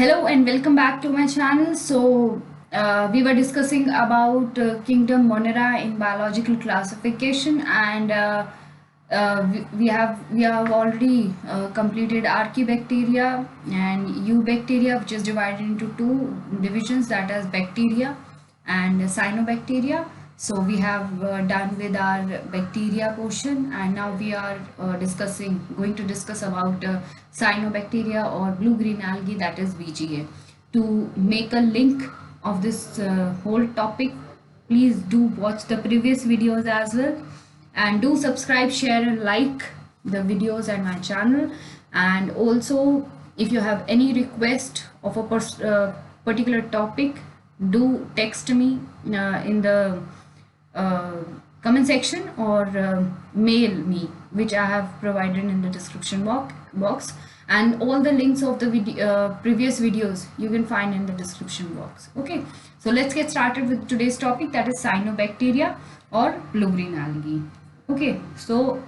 Hello and welcome back to my channel. We were discussing about Kingdom-Monera in biological classification, and we have already completed Archaebacteria and Eubacteria, which is divided into two divisions, that is bacteria and Cyanobacteria. So we have done with our bacteria portion, and now we are going to discuss about cyanobacteria or blue-green algae, that is VGA. To make a link of this whole topic, please do watch the previous videos as well, and do subscribe, share, and like the videos and my channel. And also, if you have any request of a particular topic, do text me in the uh, comment section, or mail me, which I have provided in the description box, and all the links of the previous videos you can find in the description box. Okay, so let's get started with today's topic, that is cyanobacteria or blue-green algae. Okay, so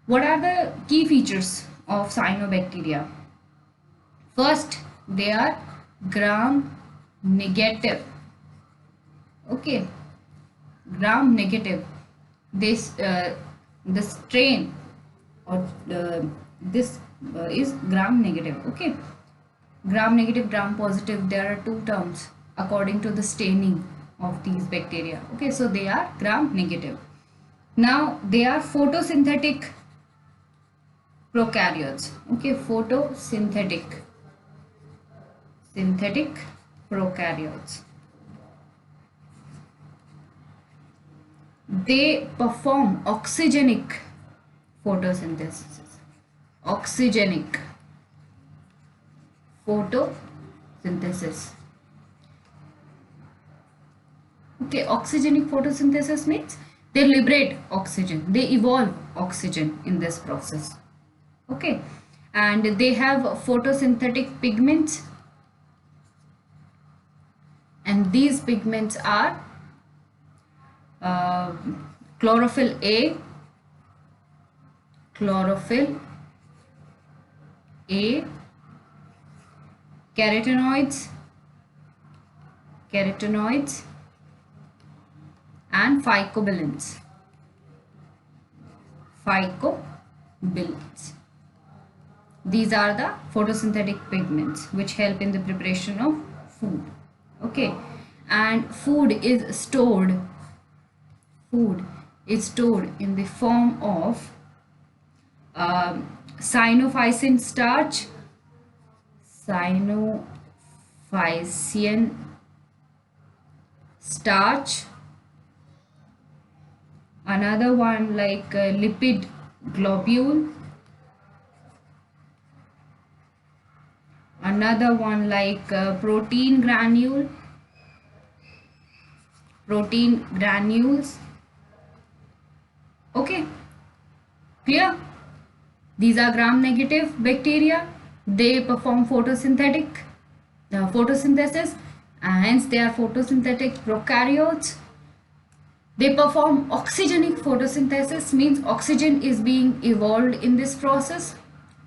what are the key features of cyanobacteria? First, they are gram negative. Okay, gram negative. This the strain, or this is gram negative. Okay, gram negative, gram positive, there are two terms according to the staining of these bacteria. Okay, so they are gram negative. Now they are photosynthetic prokaryotes. Okay, synthetic prokaryotes. They perform oxygenic photosynthesis. Oxygenic photosynthesis. Okay, oxygenic photosynthesis means they liberate oxygen, they evolve oxygen in this process. Okay, and they have photosynthetic pigments, and these pigments are uh, chlorophyll A, carotenoids, and phycobilins. These are the photosynthetic pigments which help in the preparation of food. Okay, and food is stored in the form of cyanophycin starch, another one like lipid globule, another one like protein granules. Okay, clear? These are gram negative bacteria. They perform photosynthesis, and hence they are photosynthetic prokaryotes. They perform oxygenic photosynthesis, means oxygen is being evolved in this process.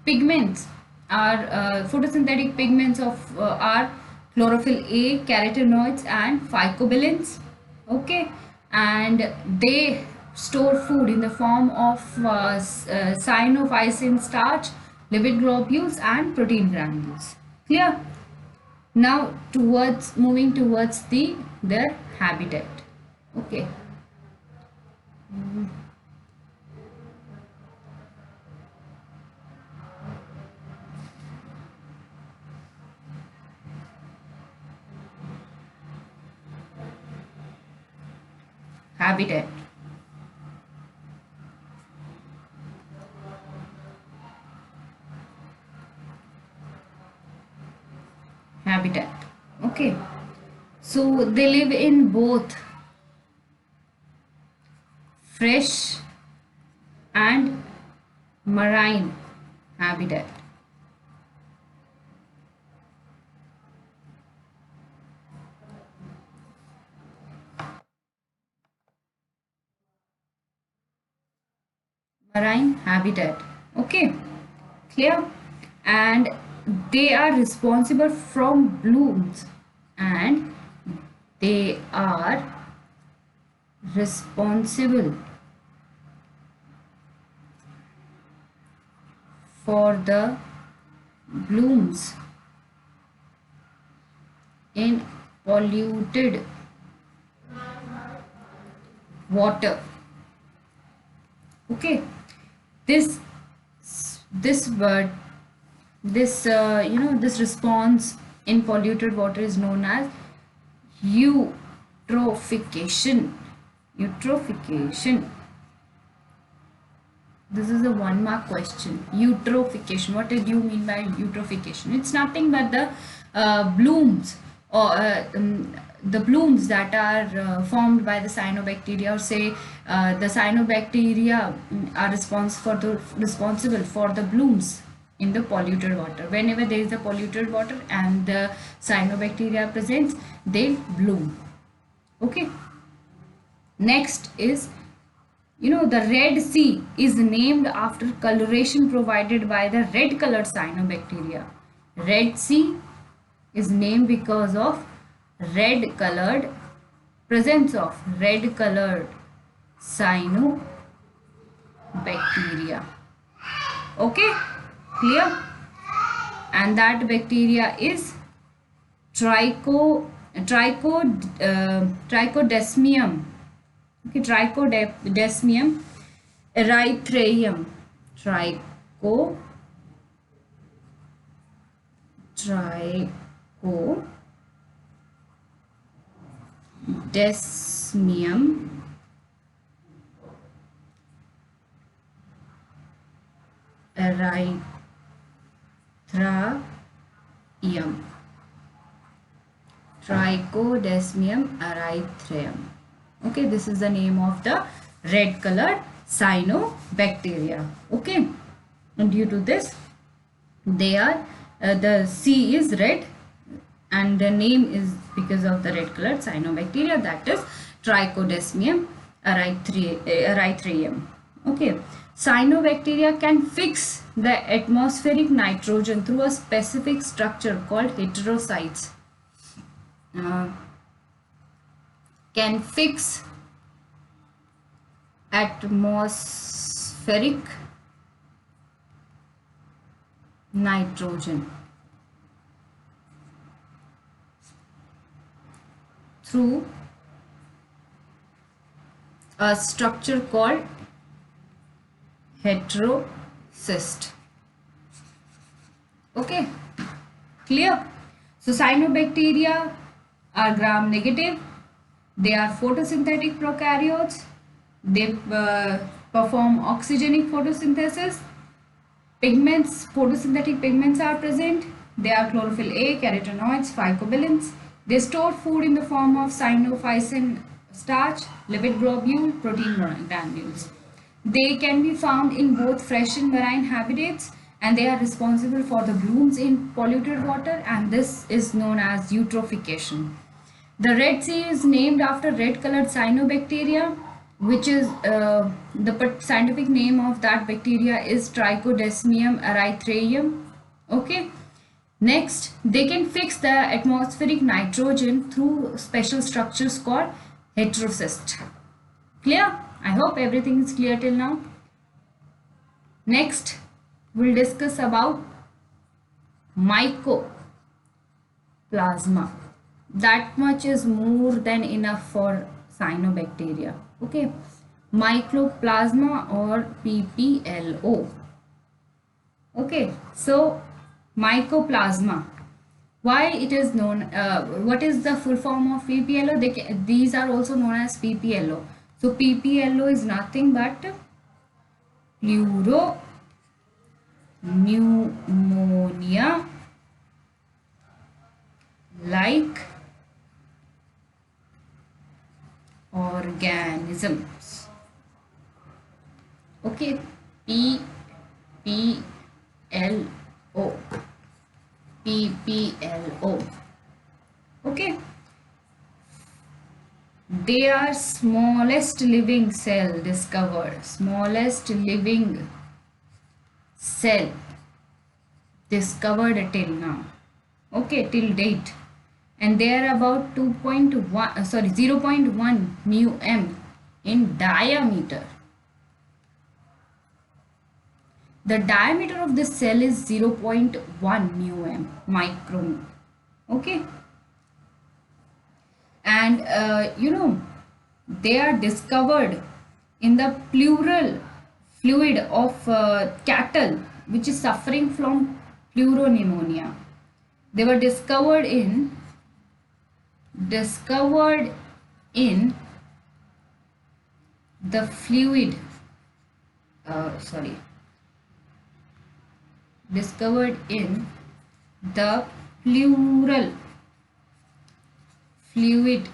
Pigments are photosynthetic pigments of are chlorophyll A, carotenoids, and phycobilins. Okay, and they store food in the form of cyanophycin starch, lipid globules, and protein granules. Clear? Now moving towards their habitat. Okay. Habitat. Okay, so they live in both fresh and marine habitat. Okay, clear? And they are responsible from blooms, and they are responsible for the blooms in polluted water. Okay, this this word this this response in polluted water is known as eutrophication. Eutrophication. This is a 1 mark question. Eutrophication. What did you mean by eutrophication? It's nothing but the blooms, or the blooms that are formed by the cyanobacteria, or say the cyanobacteria are responsible for the blooms in the polluted water. Whenever there is a polluted water and the cyanobacteria presents, they bloom. Okay. Next is, the Red Sea is named after coloration provided by the red colored cyanobacteria. Red Sea is named because of presence of red colored cyanobacteria. Okay, clear? And that bacteria is trichodesmium. Okay, Trichodesmium erythraeum. Trichodesmium erythraeum. Trichodesmium erythraeum. Okay, this is the name of the red colored cyanobacteria. Okay, and due to this, they are the sea is red, and the name is because of the red colored cyanobacteria, that is Trichodesmium erythraeum. Okay, cyanobacteria can fix the atmospheric nitrogen through a specific structure called heterocytes. Can fix atmospheric nitrogen through a structure called heterocyst. Okay, clear? So cyanobacteria are gram negative. They are photosynthetic prokaryotes. They perform oxygenic photosynthesis. Photosynthetic pigments are present. They are chlorophyll A, carotenoids, phycobilins. They store food in the form of cyanophysin starch, lipid globule, protein granules. They can be found in both fresh and marine habitats, and they are responsible for the blooms in polluted water, and this is known as eutrophication. The Red Sea is named after red colored cyanobacteria, which is the scientific name of that bacteria is Trichodesmium erythraeum. Okay. Next, they can fix the atmospheric nitrogen through special structures called heterocyst. Clear? I hope everything is clear till now. Next, we'll discuss about mycoplasma. That much is more than enough for cyanobacteria. Okay, Microplasma or PPLO. Okay, so Mycoplasma. Why it is known? What is the full form of PPLO? These are also known as PPLO. So PPLO is nothing but Pleuropneumonia Like Organisms. Okay, PPLO. Okay, they are smallest living cell discovered. Smallest living cell discovered till now, okay, till date, and they are about 2.1 0.1 mu m in diameter. The diameter of this cell is 0.1 mu m micron, okay. And they are discovered in the pleural fluid of cattle which is suffering from pleuropneumonia. They were discovered in the fluid discovered in the pleural fluid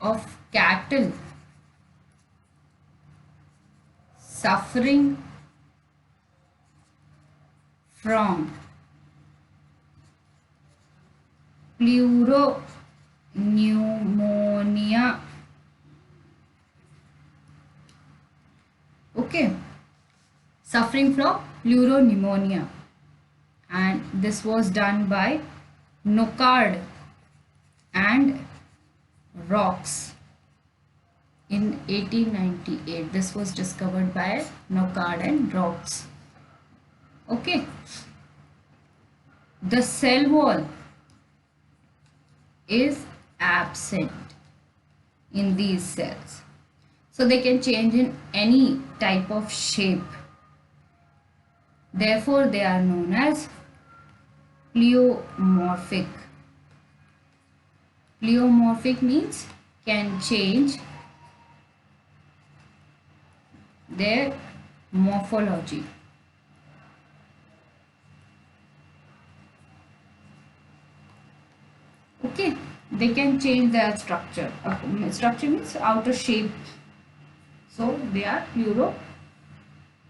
of cattle suffering from pleuropneumonia, okay, suffering from pleuropneumonia, and this was done by Nocard and Rocks in 1898. This was discovered by Nocard and Rocks, okay. The cell wall is absent in these cells, so they can change in any type of shape. Therefore, they are known as pleomorphic. Pleomorphic means can change their morphology. Okay, they can change their structure. Structure means outer shape. So they are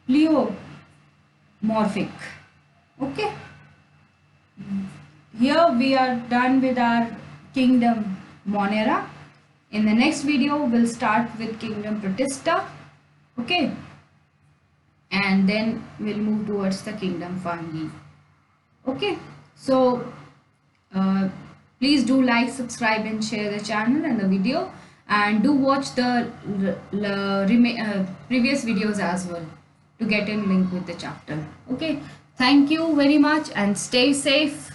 pleomorphic. Okay. Here we are done with our Kingdom-Monera. In the next video, we'll start with Kingdom Protista. Okay. And then we'll move towards the Kingdom Fungi. Okay. So please do like, subscribe and share the channel and the video, and do watch the previous videos as well to get in link with the chapter. Okay, thank you very much and stay safe.